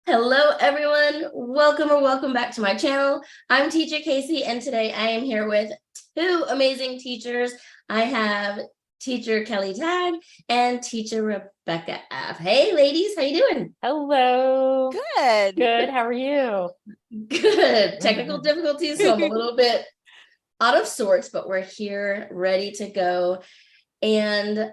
Hello, everyone. Welcome back to my channel. I'm Teacher Casey, and today I am here with two amazing teachers. I have Teacher Kelly Tag and Teacher Rebekah F. Hey, ladies, how you doing? Hello. Good. Good. How are you? Good. Technical difficulties, so I'm a little bit out of sorts, but we're here ready to go. And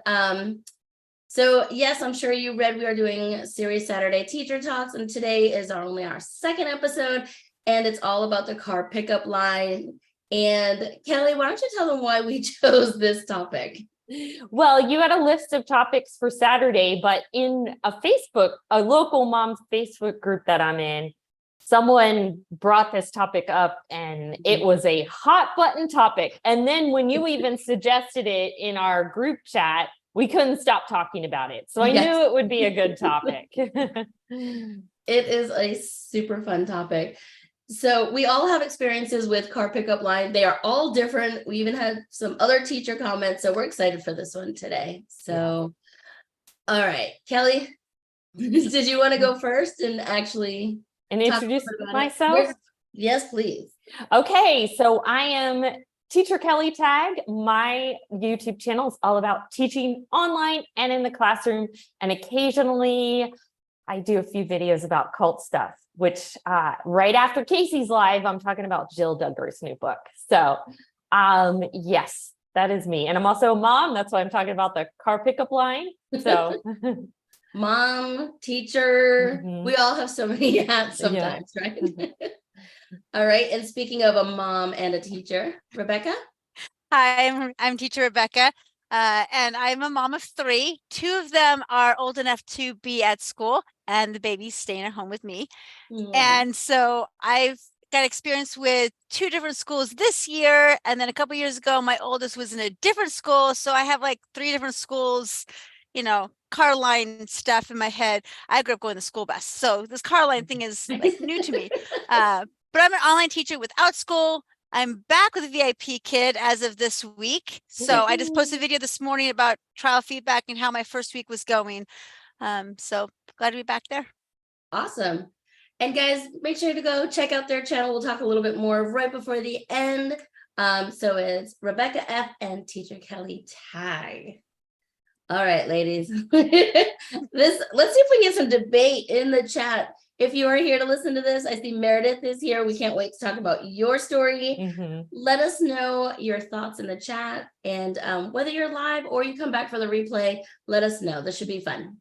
so yes, I'm sure you read we are doing Series Saturday Teacher Talks, and today is only our second episode, and it's all about the car pickup line. And Kelly, why don't you tell them why we chose this topic? Well, you had a list of topics for Saturday, but in a local mom's Facebook group that I'm in, someone brought this topic up and it was a hot button topic. And then when you even suggested it in our group chat, we couldn't stop talking about it. So I knew it would be a good topic. It is a super fun topic. So we all have experiences with car pickup line. They are all different. We even had some other teacher comments. So we're excited for this one today. So, all right, Kelly, did you want to go first and actually introduce myself? Yes, please. Okay, so I am Teacher Kelly Tag. My YouTube channel is all about teaching online and in the classroom. And occasionally I do a few videos about cult stuff, which right after Casey's live, I'm talking about Jill Duggar's new book. So yes, that is me. And I'm also a mom. That's why I'm talking about the car pickup line. So mom, teacher, we all have so many hats sometimes, right? All right. And speaking of a mom and a teacher, Rebekah? Hi, I'm Teacher Rebekah, and I'm a mom of three. Two of them are old enough to be at school, and the baby's staying at home with me. And so I've got experience with two different schools this year. And then a couple years ago, my oldest was in a different school. So I have like three different schools, car line stuff in my head. I grew up going to school bus. So this car line thing is like new to me. But I'm an online teacher without school. I'm back with a VIP kid as of this week. So I just posted a video this morning about trial feedback and how my first week was going. So glad to be back there. Awesome. And guys, make sure to go check out their channel. We'll talk a little bit more right before the end. So it's Rebekah F and Teacher Kelly Tag. All right, ladies. Let's see if we get some debate in the chat. If you are here to listen to this, I see Meredith is here. We can't wait to talk about your story. Let us know your thoughts in the chat. And whether you're live or you come back for the replay, let us know. This should be fun.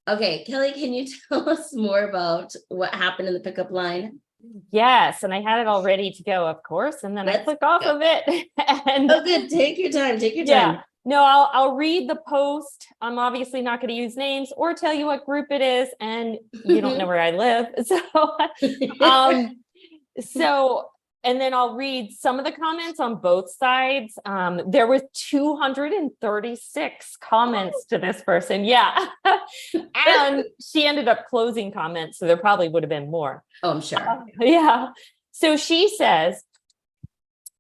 Okay, Kelly, can you tell us more about what happened in the pickup line? Yes, and I had it all ready to go, of course, and then I click off of it. And oh, good. Take your time. Take your time. Yeah. No, I'll read the post. I'm obviously not going to use names or tell you what group it is, and you don't know where I live. So, and then I'll read some of the comments on both sides. There were 236 comments to this person. Yeah. And she ended up closing comments, so there probably would have been more. Oh, I'm sure. Yeah. So she says,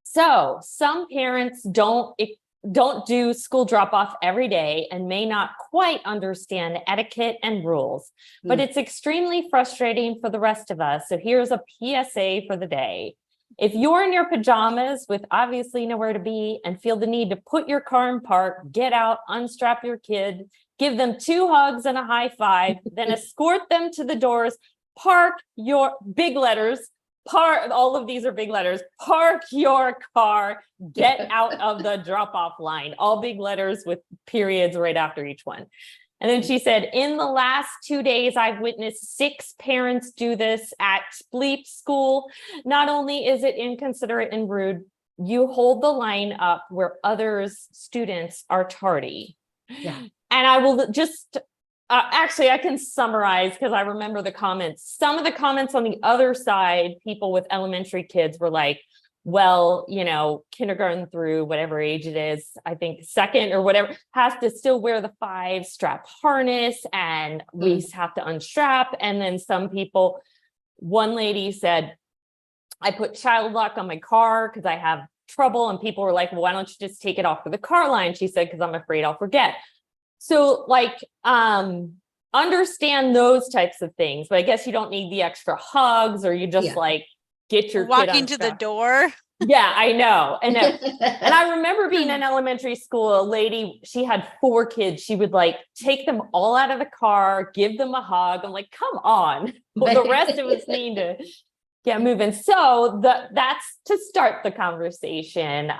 so some parents don't do school drop-off every day and may not quite understand etiquette and rules, but it's extremely frustrating for the rest of us. So here's a PSA for the day. If you're in your pajamas with obviously nowhere to be and feel the need to put your car in park, get out, unstrap your kid, give them 2 hugs and a high five, then escort them to the doors, park your big letters, all of these are big letters, park your car, get out of the drop-off line, all big letters with periods right after each one. And then she said, in the last 2 days, I've witnessed 6 parents do this at Bleep School. Not only is it inconsiderate and rude, you hold the line up where others' students are tardy. Yeah. And I will just... actually, I can summarize because I remember the comments. Some of the comments on the other side, people with elementary kids were like, well, kindergarten through whatever age it is, I think second or whatever, has to still wear the 5-strap harness and we have to unstrap. And then some people, one lady said, I put child lock on my car because I have trouble. And people were like, well, why don't you just take it off of the car line? She said, because I'm afraid I'll forget. So on understand those types of things, but I guess you don't need the extra hugs, or you just like get your kid walking to the door. Yeah, I know. And I remember being in elementary school, a lady, she had 4 kids. She would like take them all out of the car, give them a hug. I'm like, come on. Well, the rest of us need to get moving. So that's to start the conversation.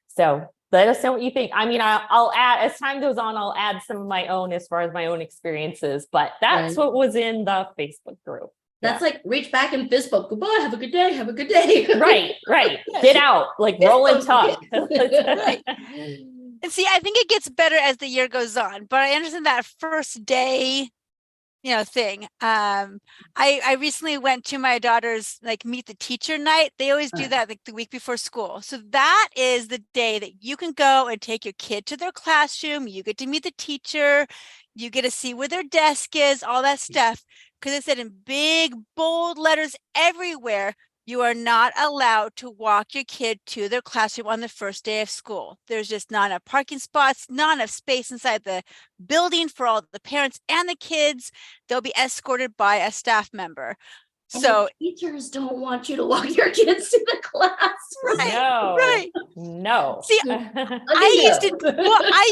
So let us know what you think. I mean, I'll add, as time goes on, I'll add some of my own as far as my own experiences, but that's what was in the Facebook group. That's like reach back and fist bump. Goodbye. Have a good day. Have a good day. Right. Get out, like roll and tuck. Right. And see, I think it gets better as the year goes on, but I understand that first day, thing. I recently went to my daughter's like meet the teacher night. They always do that like the week before school. So that is the day that you can go and take your kid to their classroom. You get to meet the teacher. You get to see where their desk is, all that stuff. Because it said in big, bold letters everywhere, you are not allowed to walk your kid to their classroom on the first day of school. There's just not enough parking spots, not enough space inside the building for all the parents and the kids. They'll be escorted by a staff member. And so teachers don't want you to walk your kids to the class. No. See, I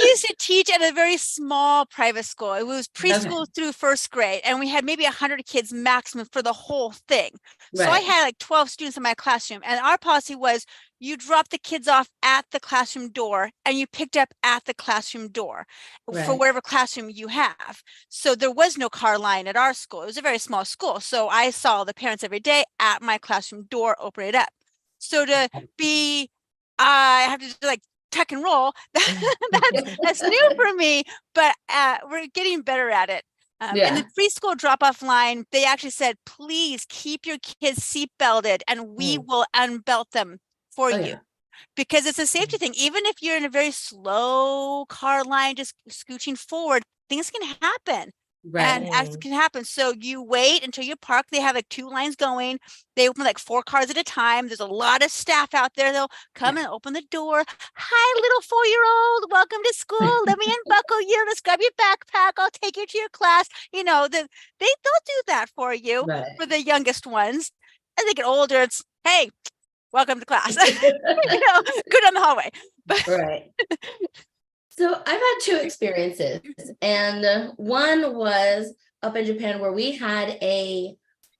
used to teach at a very small private school. It was preschool through first grade, and we had maybe 100 kids maximum for the whole thing. So I had like 12 students in my classroom, and our policy was you dropped the kids off at the classroom door and you picked up at the classroom door for whatever classroom you have. So there was no car line at our school. It was a very small school. So I saw the parents every day at my classroom door, open it up. So to be, I have to do like tuck and roll. That's new for me, but we're getting better at it. In the preschool drop-off line, they actually said, please keep your kids seat belted and we will unbelt them for you, because it's a safety thing. Even if you're in a very slow car line, just scooching forward, things can happen. And accidents can happen. So you wait until you park. They have like 2 lines going. They open like 4 cars at a time. There's a lot of staff out there. They'll come and open the door. Hi, little 4-year-old. Welcome to school. Let me unbuckle you. Let's grab your backpack. I'll take you to your class. They'll do that for you for the youngest ones. As they get older, it's, hey, welcome to class. Good on the hallway. So I've had 2 experiences, and one was up in Japan where we had a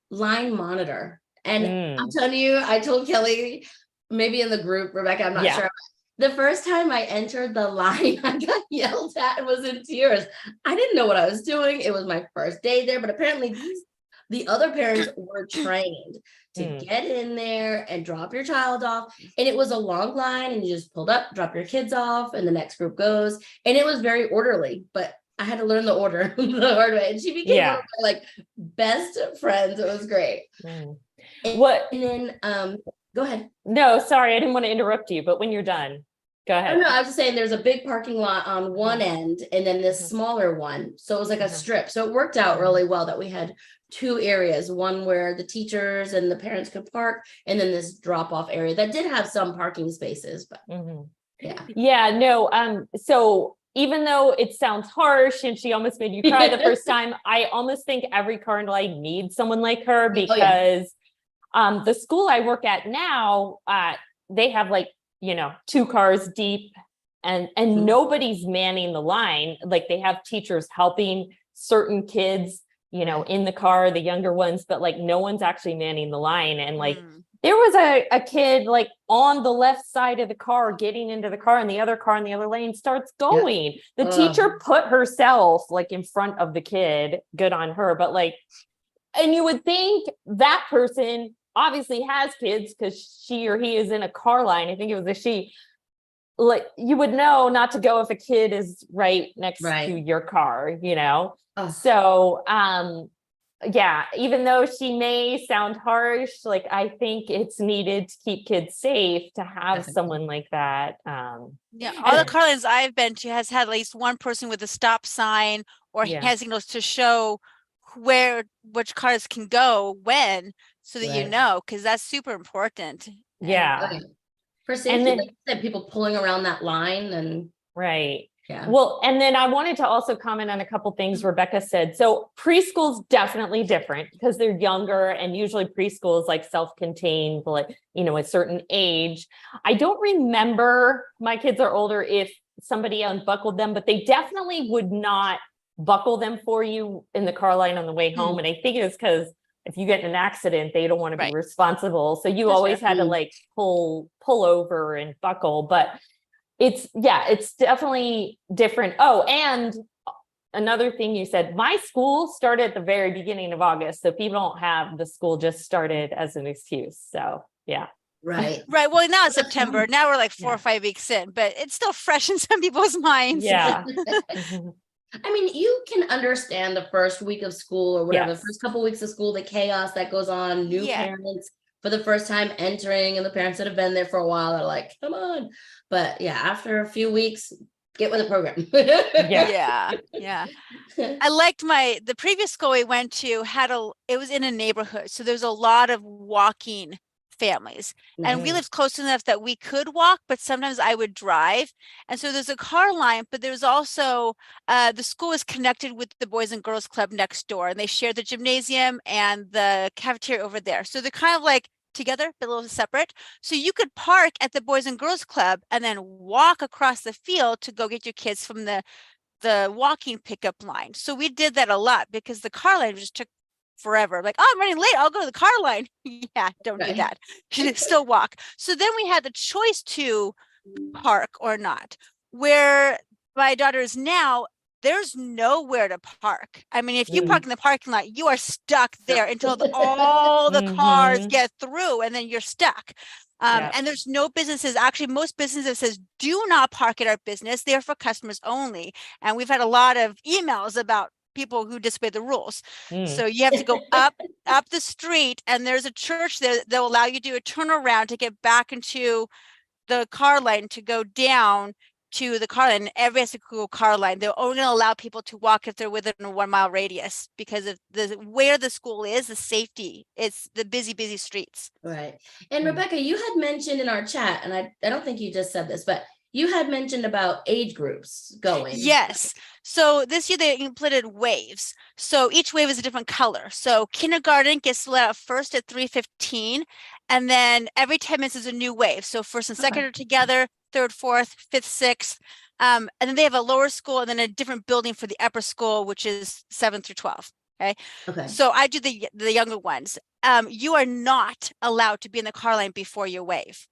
line monitor. And I'm telling you, I told Kelly, maybe in the group, Rebekah, I'm not sure. The first time I entered the line, I got yelled at and was in tears. I didn't know what I was doing. It was my first day there, but apparently the other parents were trained to get in there and drop your child off. And it was a long line, and you just pulled up, drop your kids off, and the next group goes. And it was very orderly, but I had to learn the order the hard way. And she became one of my like best friends. It was great. And then go ahead. No, sorry, I didn't want to interrupt you, but when you're done, go ahead. Oh, no, I was just saying there's a big parking lot on one end and then this smaller one. So it was like a strip. So it worked out really well that we had 2 areas, one where the teachers and the parents could park, and then this drop-off area that did have some parking spaces, but so even though it sounds harsh and she almost made you cry the first time, I almost think every car line needs someone like her, because the school I work at now, they have like 2 cars deep, and nobody's manning the line. Like they have teachers helping certain kids in the car, the younger ones, but like no one's actually manning the line. And like there was a kid like on the left side of the car getting into the car, and the other car in the other lane starts going. The teacher put herself like in front of the kid. Good on her. But like, and you would think that person obviously has kids because she or he is in a car line. I think it was a she. Like you would know not to go if a kid is right next to your car, So, even though she may sound harsh, like I think it's needed to keep kids safe to have someone like that. All the car lines I've been to has had at least one person with a stop sign or hand signals to show which cars can go when, so that because that's super important. For safety, like you said, people pulling around that line and Yeah. Well, and then I wanted to also comment on a couple things Rebekah said. So preschool's definitely different because they're younger, and usually preschool is like self-contained, like, you know, a certain age. I don't remember, my kids are older, if somebody unbuckled them, but they definitely would not buckle them for you in the car line on the way home. And I think it's because if you get in an accident, they don't want to be Right. responsible. So you That's always fair. had to like pull over and buckle, but it's definitely different. Oh, and another thing you said, my school started at the very beginning of August. So people don't have the school just started as an excuse. So yeah. Right. Right. Well, now it's September. Now we're like 4 Yeah. or 5 weeks in, but it's still fresh in some people's minds. Yeah. I mean, you can understand the first week of school or whatever, Yes. the first couple weeks of school, the chaos that goes on, new Yeah. parents for the first time entering, and the parents that have been there for a while are like, come on. But yeah, after a few weeks, get with the program. Yeah. Yeah. I liked the previous school we went to it was in a neighborhood. So there's a lot of walking families, and we Nice. lived close enough that we could walk, but sometimes I would drive. And so there's a car line, but there's also the school is connected with the Boys and Girls Club next door, and they share the gymnasium and the cafeteria over there. So they're kind of like together, but a little separate. So you could park at the Boys and Girls Club and then walk across the field to go get your kids from the walking pickup line. So we did that a lot because the car line just took forever. Like, oh, I'm running late, I'll go to the car line. Yeah, don't do Right. that. You still walk. So then we had the choice to park or not. Where my daughter is now, there's nowhere to park. I mean, if you park in the parking lot, you are stuck there until all the cars Mhm. get through, and then you're stuck. Yeah. And there's no businesses. Actually, most businesses says do not park at our business. They're for customers only. And we've had a lot of emails about people who disobey the rules. So you have to go up the street, and there's a church there that will allow you to do a turnaround to get back into the car line to go down to the car line. Every single car line, they're only going to allow people to walk if they're within a 1 mile radius because of where the school is, the safety. It's the busy streets. Right. And Rebekah, you had mentioned in our chat, and I don't think you just said this, but you had mentioned about age groups going. Yes. So this year they implemented waves. So each wave is a different color. So kindergarten gets let out first at 3:15, and then every 10 minutes is a new wave. So first and second are together, third, fourth, fifth, sixth. And then they have a lower school and then a different building for the upper school, which is 7 through 12. Okay. So I do the younger ones. You are not allowed to be in the car line before your wave.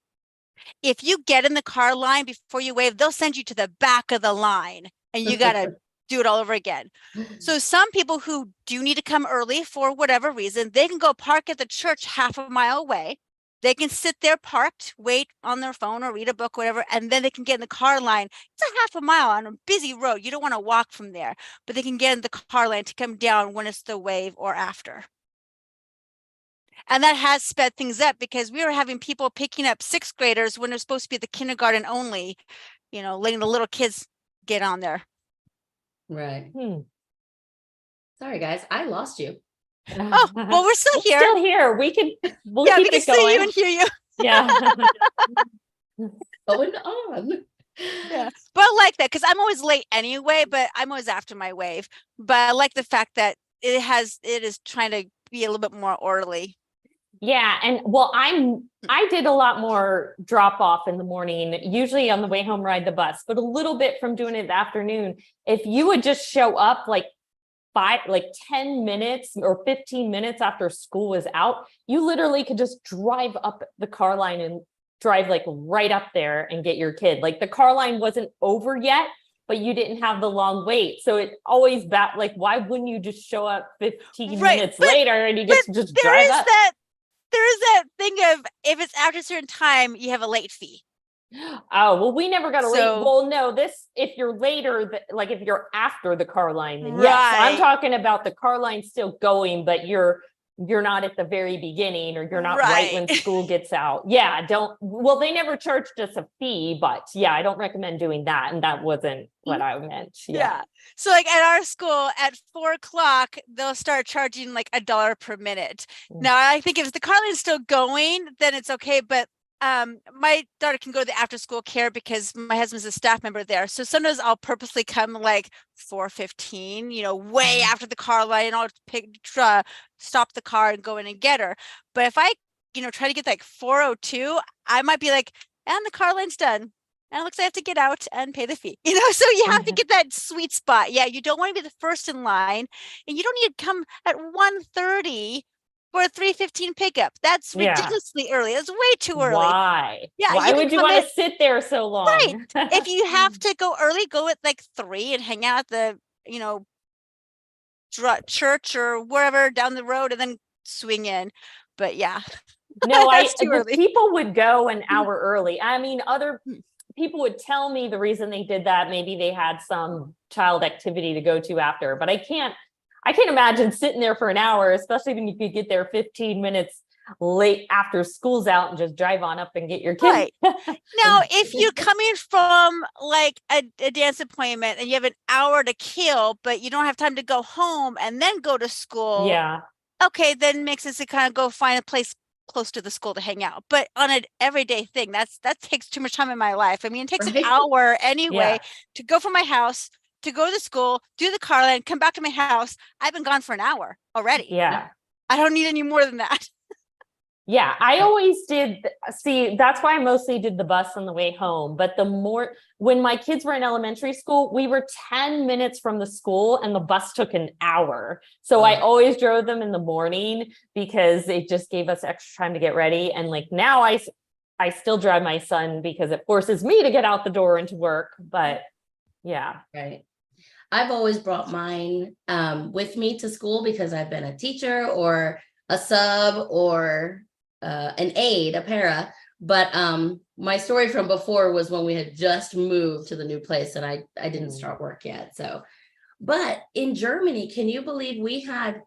If you get in the car line before you wave, they'll send you to the back of the line and you got to do it all over again. So some people who do need to come early for whatever reason, they can go park at the church half a mile away. They can sit there parked, wait on their phone or read a book, whatever, and then they can get in the car line. It's a half a mile on a busy road. You don't want to walk from there, but they can get in the car line to come down when it's the wave or after. And that has sped things up because we were having people picking up sixth graders when they're supposed to be the kindergarten only, letting the little kids get on there. Right. Sorry, guys, I lost you. Oh, well, we're still here. Still here. We'll keep we can it going. see you and hear you. Yeah. Going on. Yeah. But I like that because I'm always late anyway, but I'm always after my wave. But I like the fact that it is trying to be a little bit more orderly. Yeah. And well, I did a lot more drop off in the morning, usually on the way home, ride the bus, but a little bit from doing it in the afternoon. If you would just show up like 10 minutes or 15 minutes after school was out, you literally could just drive up the car line and drive like right up there and get your kid. Like the car line wasn't over yet, but you didn't have the long wait. So it always like, why wouldn't you just show up 15 minutes later and you get to just drive up? There is that thing of if it's after a certain time, you have a late fee. Oh, well, we never got a late. Well, no, if you're later, like if you're after the car line, then yes, I'm talking about the car line still going, but you're not at the very beginning, or you're not right when school gets out. Yeah, they never charged us a fee, but yeah, I don't recommend doing that. And that wasn't what I meant. Yeah. So like at our school at 4:00, they'll start charging like $1 per minute. Now I think if the car line is still going, then it's okay. But my daughter can go to the after school care because my husband's a staff member there. So sometimes I'll purposely come like 4:15, way after the car line, and I'll stop the car and go in and get her. But if I, try to get like 4:02, I might be like, and the car line's done. And it looks like I have to get out and pay the fee, so you have to get that sweet spot. Yeah, you don't want to be the first in line, and you don't need to come at 1:30 for a 3:15 pickup. That's ridiculously early. That's way too early. Why? Yeah. Why would you want to sit there so long? Right. If you have to go early, go at like 3 and hang out at the, church or wherever down the road and then swing in. But yeah. No, too early. People would go an hour early. I mean, other people would tell me the reason they did that. Maybe they had some child activity to go to after, but I can't imagine sitting there for an hour, especially when you could get there 15 minutes late after school's out and just drive on up and get your kid. Right. Now, if you're coming from like a dance appointment and you have an hour to kill, but you don't have time to go home and then go to school. Yeah. Okay, then makes sense to kind of go find a place close to the school to hang out. But on an everyday thing, that takes too much time in my life. I mean, it takes an hour anyway to go from my house to go to school, do the car line, come back to my house. I've been gone for an hour already. Yeah. I don't need any more than that. Yeah, I always did. See, that's why I mostly did the bus on the way home. But when my kids were in elementary school, we were 10 minutes from the school and the bus took an hour. So I always drove them in the morning because it just gave us extra time to get ready. And like now I still drive my son because it forces me to get out the door and to work. But yeah. Right. I've always brought mine with me to school because I've been a teacher or a sub or an aide, a para. But my story from before was when we had just moved to the new place and I didn't start work yet. So, but in Germany, can you believe we had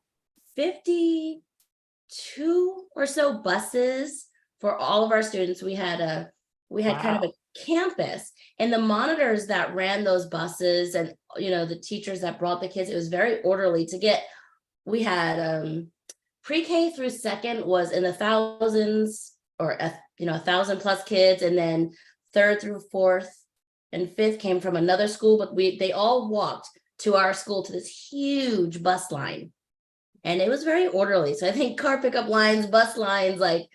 52 or so buses for all of our students? We had kind of a campus, and the monitors that ran those buses and the teachers that brought the kids, it was very orderly to get. We had pre-K through second was in the thousands, or 1,000 plus kids, and then third through fourth and fifth came from another school, but they all walked to our school to this huge bus line, and it was very orderly. So I think car pickup lines, bus lines, like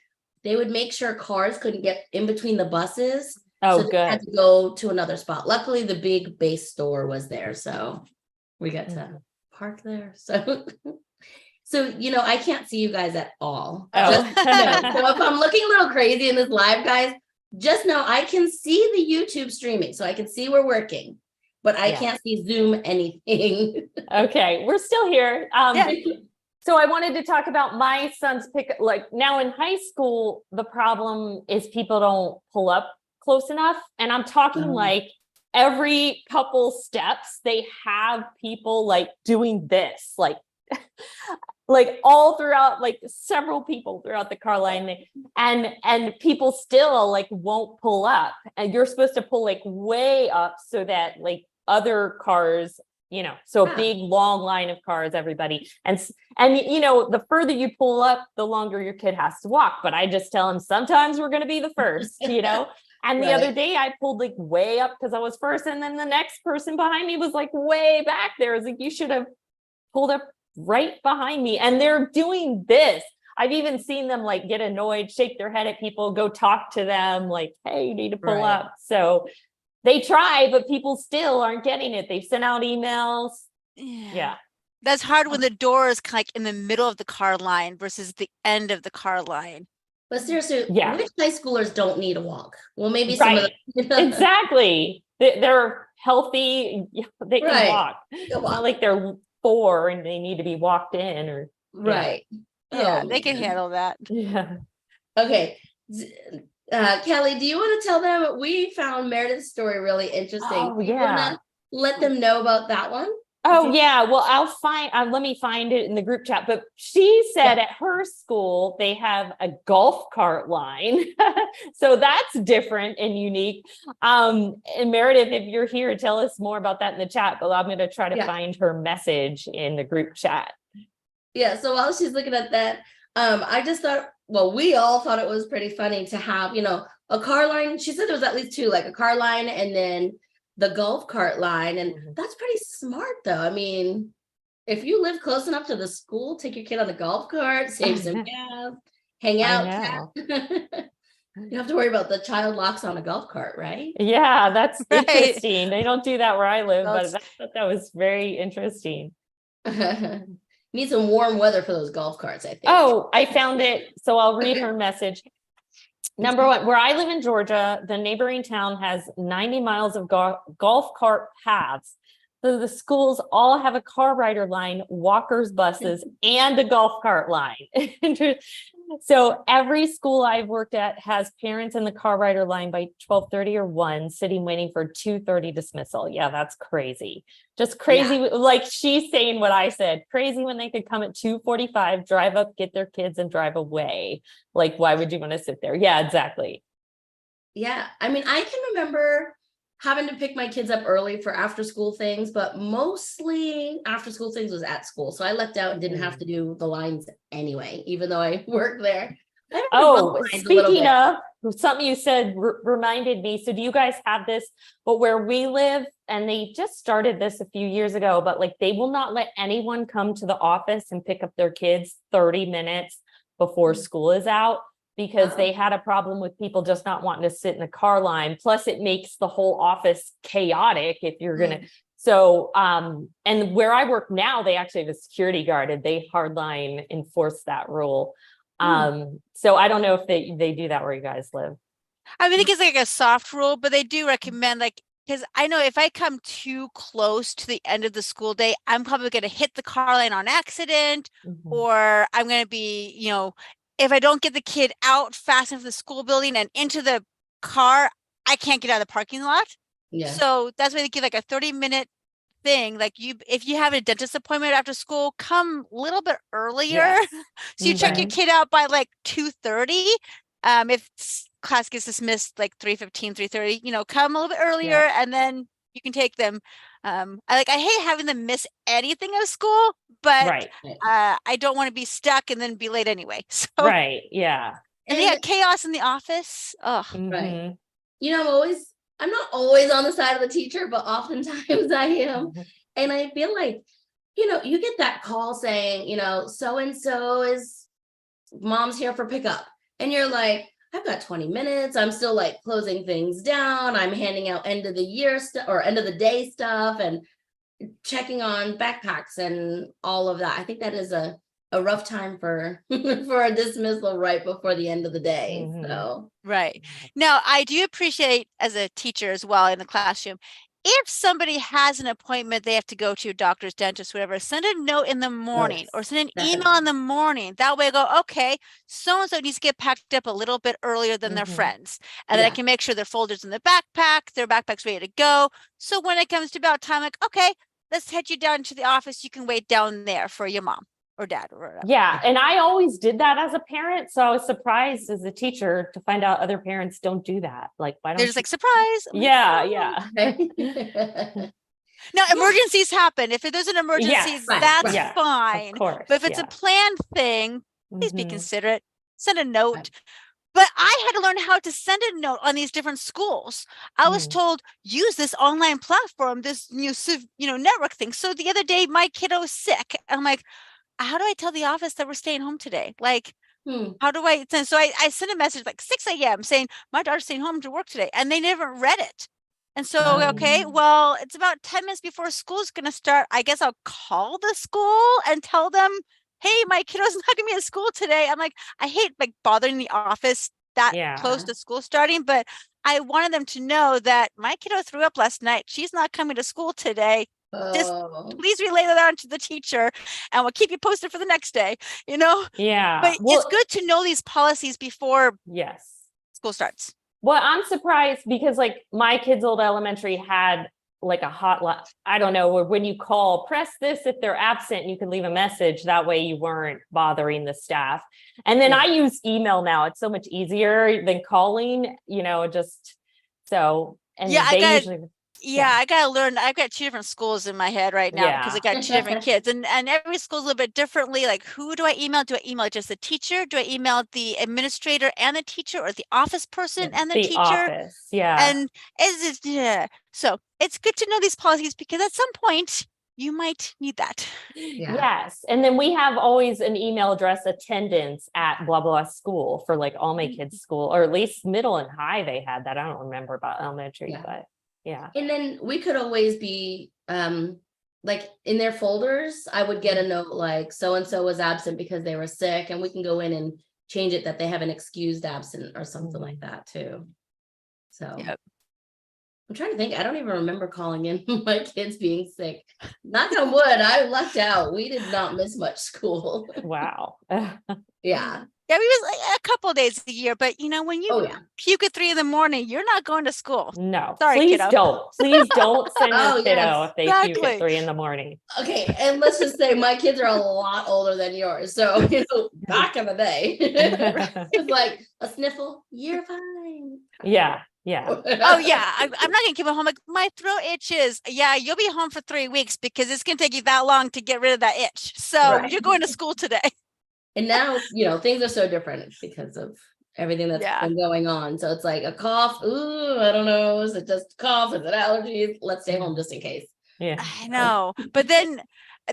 they would make sure cars couldn't get in between the buses. Oh, so good. they had to go to another spot. Luckily, the big base store was there, so we got to park there. So, I can't see you guys at all. Oh. So if I'm looking a little crazy in this live, guys, just know I can see the YouTube streaming, so I can see we're working, but I can't see Zoom anything. Okay, we're still here. So I wanted to talk about my son's pickup. Like now in high school, the problem is people don't pull up close enough. And I'm talking like every couple steps, they have people like doing this, like all throughout, like several people throughout the car line, and people still like won't pull up, and you're supposed to pull like way up so that like other cars, so a big long line of cars, everybody, and the further you pull up, the longer your kid has to walk. But I just tell him sometimes we're going to be the first, And the other day I pulled like way up because I was first, and then the next person behind me was like way back there. I was like, you should have pulled up right behind me. And they're doing this. I've even seen them like get annoyed, shake their head at people, go talk to them like, hey, you need to pull up. So they try, but people still aren't getting it. They've sent out emails. Yeah. That's hard when the door is kind of like in the middle of the car line versus the end of the car line. But seriously, which high schoolers don't need a walk? Well, maybe some of them. Exactly. They're healthy. They can walk. It's not like they're 4 and they need to be walked in or. Right. Yeah, they can handle that. Yeah. Okay. Kelly, do you want to tell them? We found Meredith's story really interesting. Oh, Do you want to let them know about that one? Oh, yeah. Well, let me find it in the group chat. But she said at her school, they have a golf cart line. So that's different and unique. And Meredith, if you're here, tell us more about that in the chat. But I'm going to try to find her message in the group chat. Yeah. So while she's looking at that, I just thought, well, we all thought it was pretty funny to have, a car line. She said there was at least two, like a car line and then the golf cart line. And that's pretty smart though. I mean, if you live close enough to the school, take your kid on the golf cart, save some gas, hang out. You don't have to worry about the child locks on a golf cart, right? Yeah, that's Right. interesting. They don't do that where I live, but I thought that was very interesting. Need some warm weather for those golf carts, I think. Oh, I found it. So I'll read her message. Number one, where I live in Georgia, the neighboring town has 90 miles of golf cart paths. So the schools all have a car rider line, walkers, buses, and a golf cart line. So every school I've worked at has parents in the car rider line by 12:30 or 1, sitting waiting for 2:30 dismissal. Yeah, that's crazy. Just crazy. Yeah. Like she's saying what I said, crazy when they could come at 2:45, drive up, get their kids and drive away. Like, why would you want to sit there? Yeah, exactly. Yeah. I mean, I can remember having to pick my kids up early for after school things, but mostly after school things was at school. So I left out and didn't have to do the lines anyway, even though I worked there. Oh, speaking of something you said reminded me. So do you guys have this, but where we live, and they just started this a few years ago, but like they will not let anyone come to the office and pick up their kids 30 minutes before school is out, because they had a problem with people just not wanting to sit in the car line. Plus it makes the whole office chaotic if you're going to. So, and where I work now, they actually have a security guard and they hardline enforce that rule. So I don't know if they do that where you guys live. I mean, I think it's like a soft rule, but they do recommend, like, because I know if I come too close to the end of the school day, I'm probably going to hit the car line on accident, or I'm going to be, if I don't get the kid out fast enough the school building and into the car, I can't get out of the parking lot. Yeah. So that's why they give like a 30-minute thing. Like if you have a dentist appointment after school, come a little bit earlier. Yes. So you check your kid out by like 2:30. If class gets dismissed like 3:15, 3:30, come a little bit earlier and then you can take them. I hate having them miss anything of school, but I don't want to be stuck and then be late anyway. So yeah. And they have chaos in the office. Oh, right. I'm not always on the side of the teacher, but oftentimes I am. And I feel like, you get that call saying, so-and-so is mom's here for pickup. And you're like, I've got 20 minutes. I'm still like closing things down. I'm handing out end of the year stuff or end of the day stuff and checking on backpacks and all of that. I think that is a rough time for a dismissal right before the end of the day. So right. Now, I do appreciate as a teacher as well in the classroom, if somebody has an appointment they have to go to, doctor's, dentist, whatever, send a note in the morning or send an email in the morning. That way I go, okay, so-and-so needs to get packed up a little bit earlier than their friends. And then I can make sure their folders in the backpack, their backpack's ready to go. So when it comes to about time, like, okay, let's head you down to the office. You can wait down there for your mom or dad or whatever. Yeah. And I always did that as a parent. So I was surprised as a teacher to find out other parents don't do that. Like, why don't they're just like, surprise. Yeah. Now, emergencies happen. If there's an emergency, that's fine. Of course, but if it's a planned thing, please be considerate. Send a note. But I had to learn how to send a note on these different schools. I was told, use this online platform, this new, network thing. So the other day, my kiddo was sick. I'm like, how do I tell the office that we're staying home today? Like, how do I send? So I sent a message like 6 a.m. saying, my daughter's staying home to work today. And they never read it. And so, okay, well, it's about 10 minutes before school's going to start. I guess I'll call the school and tell them, hey, my kiddo's not going to be at school today. I'm like, I hate like bothering the office that close to school starting, but I wanted them to know that my kiddo threw up last night. She's not coming to school today. Just please relay that on to the teacher and we'll keep you posted for the next day, Yeah. But it's good to know these policies before school starts. Well, I'm surprised because like my kids' old elementary had like a hotline. I don't know, when you call, press this if they're absent and you can leave a message. That way you weren't bothering the staff. And then I use email now. It's so much easier than calling, just so. And I got Yeah, I gotta learn. I've got 2 different schools in my head right now because I got 2 different kids, and every school's a little bit differently. Like, who do I email? Do I email just the teacher? Do I email the administrator and the teacher, or the office person and the teacher? Office, yeah. And so it's good to know these policies because at some point you might need that. Yeah. Yes. And then we have always an email address, attendance at blah, blah school for like all my kids' school, or at least middle and high. They had that. I don't remember about elementary, but yeah. And then we could always be, like in their folders, I would get a note like so-and-so was absent because they were sick, and we can go in and change it that they have an excused absent or something like that too. So I'm trying to think. I don't even remember calling in my kids being sick. Knock on wood, I lucked out. We did not miss much school. Wow. Yeah. Yeah, we was like a couple of days a year, but you know, when you puke at 3 a.m, you're not going to school. No, sorry, please kiddo. don't. Please don't send your kiddo if they puke at 3 a.m. Okay, and let's just say my kids are a lot older than yours. So, you know, back in the day, it's like a sniffle, you're fine. Yeah. Oh yeah, I'm not gonna keep it home. Like, my throat itches. Yeah, you'll be home for 3 weeks because it's gonna take you that long to get rid of that itch. So you're going to school today. And now, you know, things are so different because of everything that's been going on. So it's like a cough. Ooh, I don't know. Is it just cough? Is it allergies? Let's stay home just in case. Yeah, I know. But then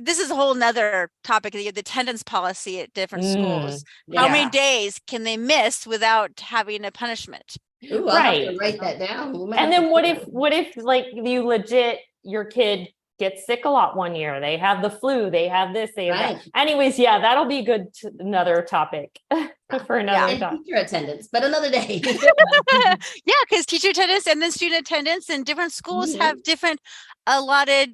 this is a whole nother topic, the attendance policy at different schools. How many days can they miss without having a punishment? Ooh, I'll have to write that down. And then what if like you legit, your kid gets sick a lot one year, they have the flu, they have this, they have that. Anyways, that'll be good another topic for another topic. Teacher attendance, but another day. Because teacher attendance and then student attendance, and different schools have different allotted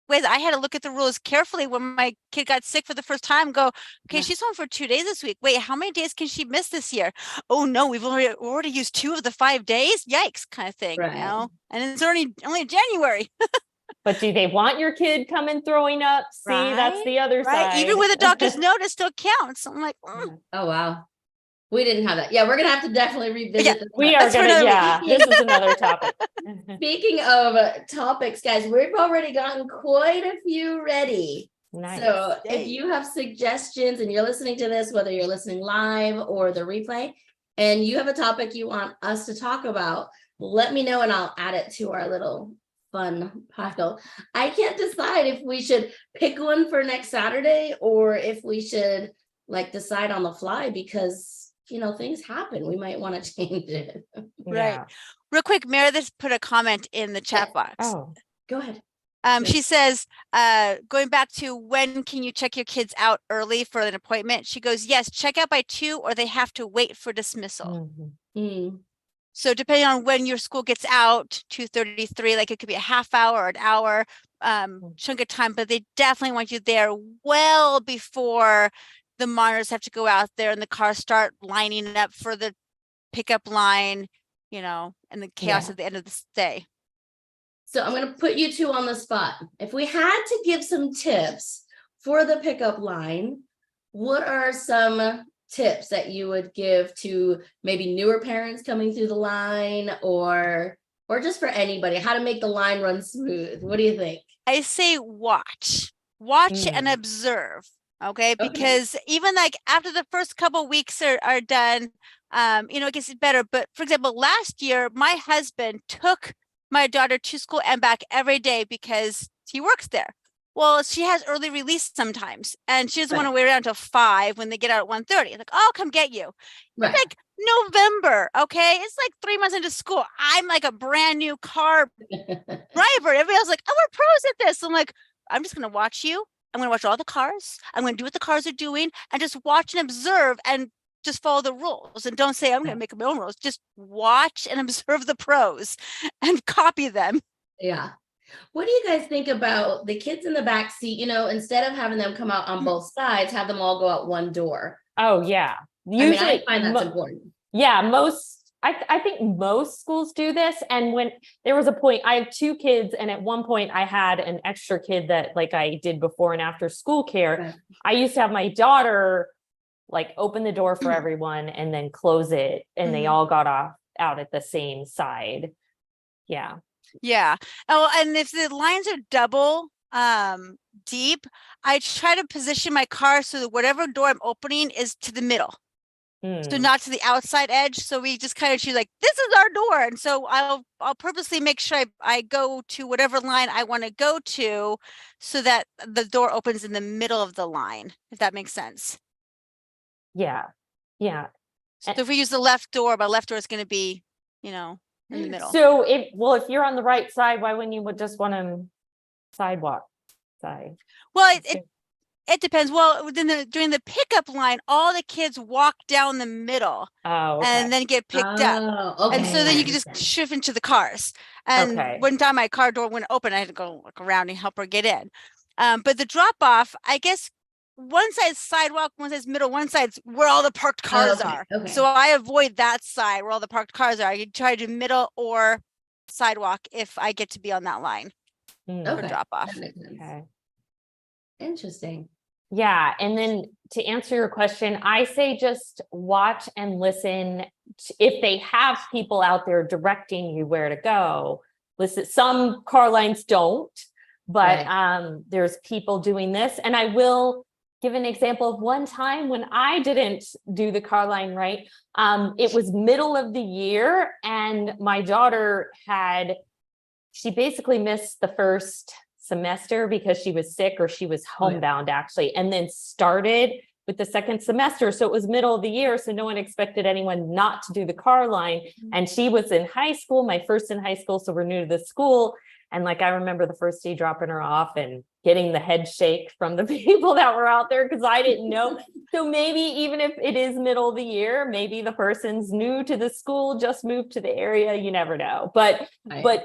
ways. I had to look at the rules carefully when my kid got sick for the first time. Go, okay, she's home for 2 days this week. Wait, how many days can she miss this year? Oh no, we've already used 2 of the 5 days. Yikes, kind of thing. You know, and it's only January. But do they want your kid coming throwing up? See, that's the other side. Even with a doctor's note, it still counts. I'm like, oh wow, we didn't have that. Yeah, we're gonna have to definitely revisit this. We are gonna. This is another topic. Speaking of topics, guys, we've already gotten quite a few ready. Nice. So if you have suggestions and you're listening to this, whether you're listening live or the replay, and you have a topic you want us to talk about, let me know and I'll add it to our little fun pile. I can't decide if we should pick one for next Saturday or if we should like decide on the fly, because you know things happen. We might want to change it. Right. Real quick, Meredith put a comment in the chat box. Oh, go ahead. She says, going back to when can you check your kids out early for an appointment? She goes, yes, check out by 2 or they have to wait for dismissal. So depending on when your school gets out, 2:33, like it could be a half hour or an hour chunk of time, but they definitely want you there well before the monitors have to go out there and the cars start lining up for the pickup line, you know, and the chaos at the end of the day. So I'm going to put you two on the spot. If we had to give some tips for the pickup line, what are some tips that you would give to maybe newer parents coming through the line, or just for anybody, how to make the line run smooth? What do you think? I say watch and observe. Okay. Because even like after the first couple weeks are done, you know, it gets better. But for example, last year, my husband took my daughter to school and back every day because he works there. Well, she has early release sometimes, and she doesn't want to wait around until 5 when they get out at 1:30. Like, oh, I'll come get you. It's like November, okay? It's like 3 months into school. I'm like a brand new car driver. Everybody else is like, oh, we're pros at this. I'm like, I'm just going to watch you. I'm going to watch all the cars. I'm going to do what the cars are doing and just watch and observe and just follow the rules. And don't say, I'm going to make my own rules. Just watch and observe the pros and copy them. Yeah. What do you guys think about the kids in the back seat? You know, instead of having them come out on both sides, have them all go out one door. Oh, yeah. Usually, I find that's important. Yeah, I think most schools do this. And when there was a point, I have 2 kids, and at one point I had an extra kid that like I did before and after school care. I used to have my daughter like open the door for everyone and then close it, and they all got out at the same side. Yeah. Yeah. Oh, and if the lines are double deep, I try to position my car so that whatever door I'm opening is to the middle. So not to the outside edge. So we just kind of choose like, this is our door. And so I'll purposely make sure I go to whatever line I want to go to so that the door opens in the middle of the line, if that makes sense. Yeah. Yeah. So if we use the left door, my left door is going to be, in the middle. So if you're on the right side, why wouldn't you just want them sidewalk side? Well, it depends. Well, during the pickup line, all the kids walk down the middle and then get picked up. Okay. And so then you can just shift into the cars. And one time my car door wouldn't open, I had to go look around and help her get in. But the drop off, I guess one side's sidewalk, one side's middle, one side's where all the parked cars are. Okay. So I avoid that side where all the parked cars are. I can try to do middle or sidewalk if I get to be on that line for drop off. Okay. Interesting. Yeah. And then to answer your question, I say just watch and listen. If they have people out there directing you where to go, listen. Some car lines don't, but there's people doing this. And I will give an example of one time when I didn't do the car line right. It was middle of the year and my daughter she basically missed the first semester because she was sick or she was homebound actually, and then started with the second semester. So it was middle of the year. So no one expected anyone not to do the car line. And she was in high school, my first in high school. So we're new to the school. And like, I remember the first day dropping her off and getting the head shake from the people that were out there because I didn't know. So maybe even if it is middle of the year, maybe the person's new to the school, just moved to the area. You never know. But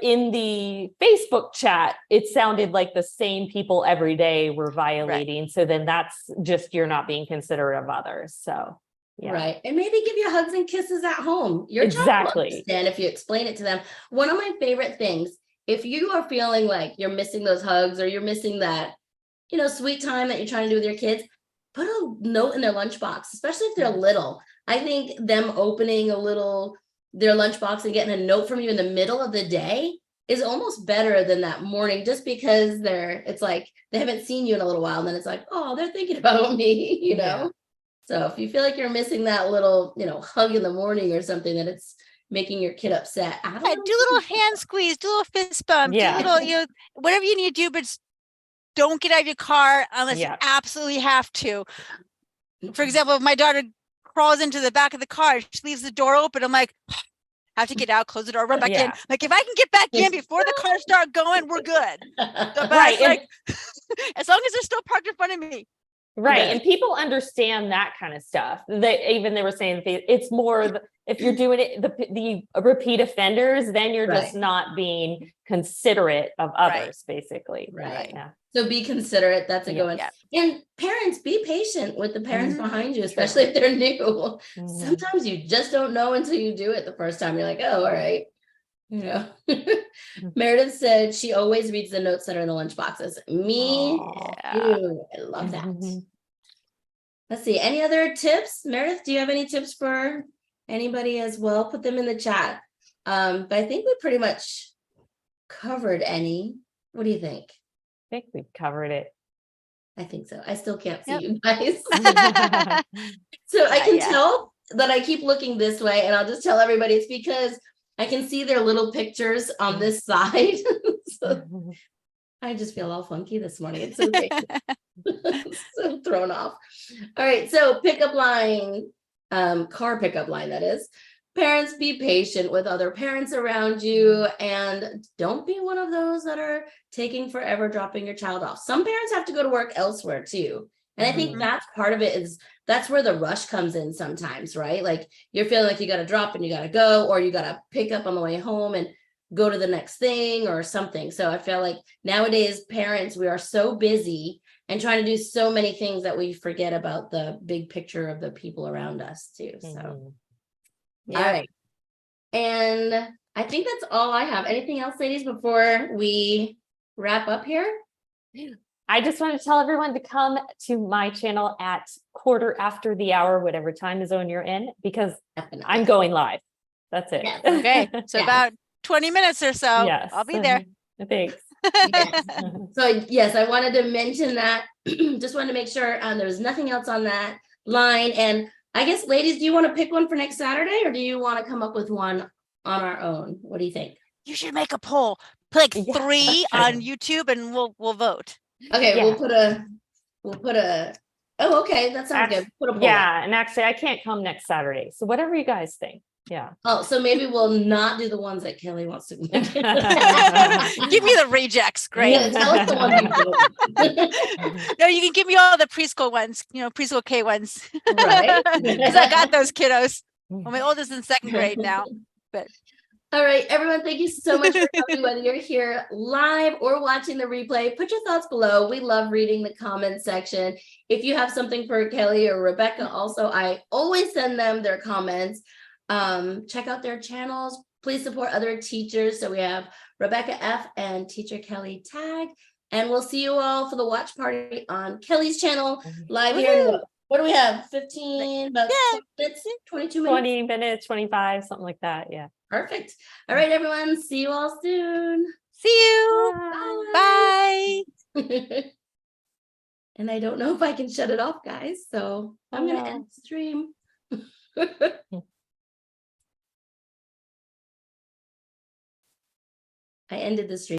in the Facebook chat, it sounded like the same people every day were violating. So then that's just, you're not being considerate of others. So. Yeah. Right. And maybe give you hugs and kisses at home. Your child will understand if you explain it to them. One of my favorite things, if you are feeling like you're missing those hugs or you're missing that, sweet time that you're trying to do with your kids, put a note in their lunchbox, especially if they're little. I think them opening their lunchbox and getting a note from you in the middle of the day is almost better than that morning, just because it's like they haven't seen you in a little while. And then it's like, oh, they're thinking about me, Yeah. So if you feel like you're missing that little, hug in the morning or something, that it's making your kid upset. Do little hand squeeze, do a little fist bump, do little, whatever you need to do, but don't get out of your car unless you absolutely have to. For example, if my daughter crawls into the back of the car, she leaves the door open, I'm like, I have to get out, close the door, run back in. Like if I can get back in before the cars start going, we're good. But like, as long as they're still parked in front of me. Right. And people understand that kind of stuff. They were saying it's more if you're doing it, the repeat offenders, then you're just not being considerate of others, basically. Right. Yeah. So be considerate. That's a good one. Yeah. And parents, be patient with the parents behind you, especially if they're new. Sometimes you just don't know until you do it the first time. You're like, oh, all right. Meredith said she always reads the notes that are in the lunch boxes. Me too. I love that. Let's see. Any other tips? Meredith, do you have any tips for anybody as well? Put them in the chat. But I think we pretty much covered any. What do you think? I think we've covered it. I think so. I still can't see you guys. So I can tell that I keep looking this way, and I'll just tell everybody it's because I can see their little pictures on this side. So I just feel all funky this morning. It's okay. So thrown off. All right. So pickup line, car pickup line, that is. Parents, be patient with other parents around you and don't be one of those that are taking forever dropping your child off. Some parents have to go to work elsewhere too. And I think that's part of it that's where the rush comes in sometimes, right? Like you're feeling like you got to drop and you got to go, or you got to pick up on the way home and go to the next thing or something. So I feel like nowadays parents, we are so busy and trying to do so many things that we forget about the big picture of the people around us too. So, all right. And I think that's all I have. Anything else, ladies, before we wrap up here? I just want to tell everyone to come to my channel at 1:15, whatever time zone you're in, because I'm going live. That's it. Yes. Okay. So about 20 minutes or so. Yes. I'll be there. Thanks. Yes. So yes, I wanted to mention that. Just wanted to make sure there was nothing else on that line. And I guess, ladies, do you want to pick one for next Saturday, or do you want to come up with one on our own? What do you think? You should make a poll. Put like Yeah, 3 okay. on YouTube, and we'll vote. Okay, Yeah. we'll put a. Oh, okay, that sounds good. Put a poll up. Yeah, and actually, I can't come next Saturday, so whatever you guys think. Yeah. Oh, so maybe we'll not do the ones that Kelly wants to. Give me the rejects. Great. Yeah, tell us the ones you do. No, you can give me all the preschool ones, preschool K ones. Right. Because I got those kiddos. Well, my oldest in 2nd grade now. All right, everyone, thank you so much for coming, whether you're here live or watching the replay. Put your thoughts below. We love reading the comment section. If you have something for Kelly or Rebekah, also, I always send them their comments. Check out their channels. Please support other teachers. So we have Rebekah F and Teacher Kelly Tag. And we'll see you all for the watch party on Kelly's channel live here. In what do we have? 15, about 20 minutes, 22 minutes? 20 minutes, 25, something like that. Yeah. Perfect. All right, everyone. See you all soon. See you. Bye. And I don't know if I can shut it off, guys. So I'm going to end the stream. I ended the stream.